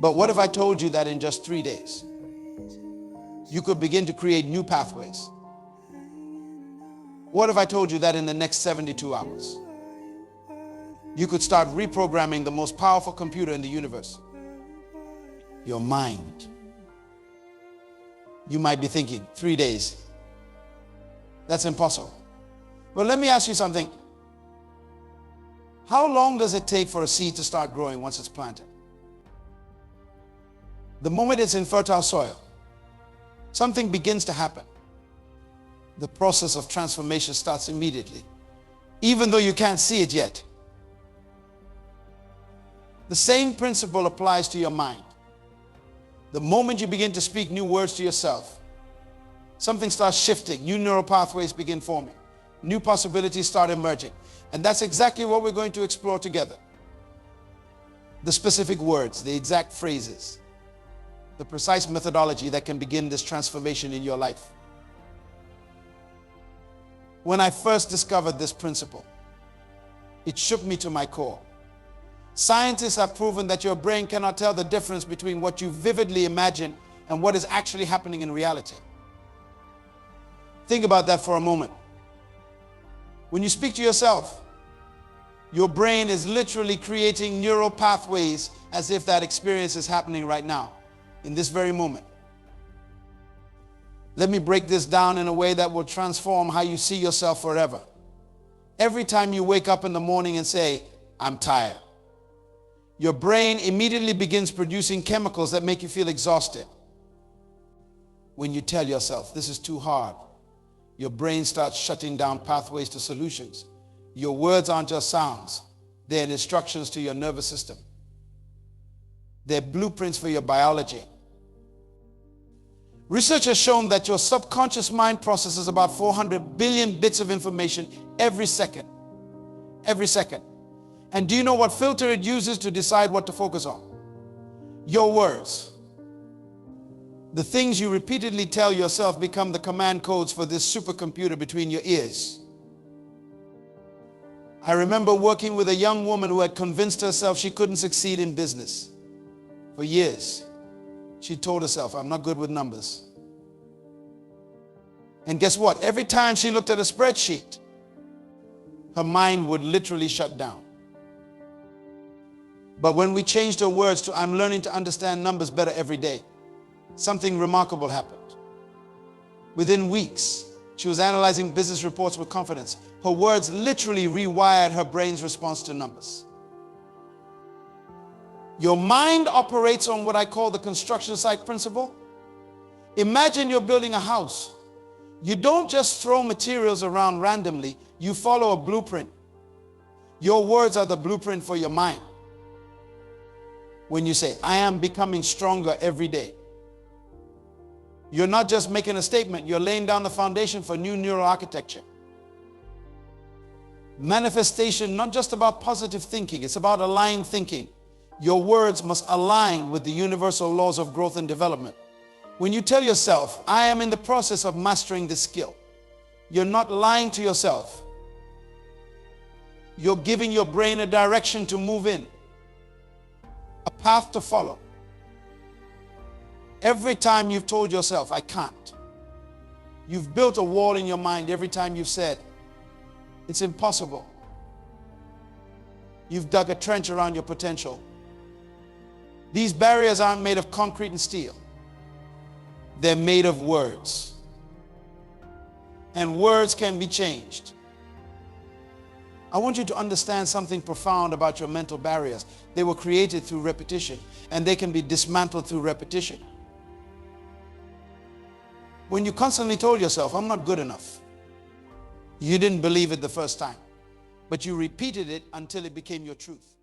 But what if I told you that in just 3 days, you could begin to create new pathways? What if I told you that in the next 72 hours, you could start reprogramming the most powerful computer in the universe, your mind? You might be thinking, 3 days, that's impossible. But let me ask you something. How long does it take for a seed to start growing once it's planted? The moment it's in fertile soil, something begins to happen. The process of transformation starts immediately, even though you can't see it yet. The same principle applies to your mind. The moment you begin to speak new words to yourself, something starts shifting, new neural pathways begin forming, new possibilities start emerging. And that's exactly what we're going to explore together. The specific words, the exact phrases, the precise methodology that can begin this transformation in your life. When I first discovered this principle, it shook me to my core. Scientists have proven that your brain cannot tell the difference between what you vividly imagine and what is actually happening in reality. Think about that for a moment. When you speak to yourself, your brain is literally creating neural pathways as if that experience is happening right now, in this very moment. Let me break this down in a way that will transform how you see yourself forever. Every time you wake up in the morning and say, I'm tired, your brain immediately begins producing chemicals that make you feel exhausted. When you tell yourself, this is too hard, your brain starts shutting down pathways to solutions. Your words aren't just sounds. They're instructions to your nervous system. They're blueprints for your biology. Research has shown that your subconscious mind processes about 400 billion bits of information every second. Every second. And do you know what filter it uses to decide what to focus on? Your words. The things you repeatedly tell yourself become the command codes for this supercomputer between your ears. I remember working with a young woman who had convinced herself she couldn't succeed in business. For years, she told herself, I'm not good with numbers. And guess what? Every time she looked at a spreadsheet, her mind would literally shut down. But when we changed her words to, I'm learning to understand numbers better every day, something remarkable happened. Within weeks, she was analyzing business reports with confidence. Her words literally rewired her brain's response to numbers. Your mind operates on what I call the construction site principle. Imagine you're building a house. You don't just throw materials around randomly. You follow a blueprint. Your words are the blueprint for your mind. When you say, I am becoming stronger every day, you're not just making a statement, you're laying down the foundation for new neural architecture. Manifestation, not just about positive thinking, it's about aligned thinking. Your words must align with the universal laws of growth and development. When you tell yourself, I am in the process of mastering this skill, you're not lying to yourself. You're giving your brain a direction to move in, a path to follow. Every time you've told yourself, I can't, you've built a wall in your mind. Every time you've said, it's impossible, you've dug a trench around your potential. These barriers aren't made of concrete and steel. They're made of words. And words can be changed. I want you to understand something profound about your mental barriers. They were created through repetition, and they can be dismantled through repetition. When you constantly told yourself, I'm not good enough, you didn't believe it the first time, but you repeated it until it became your truth.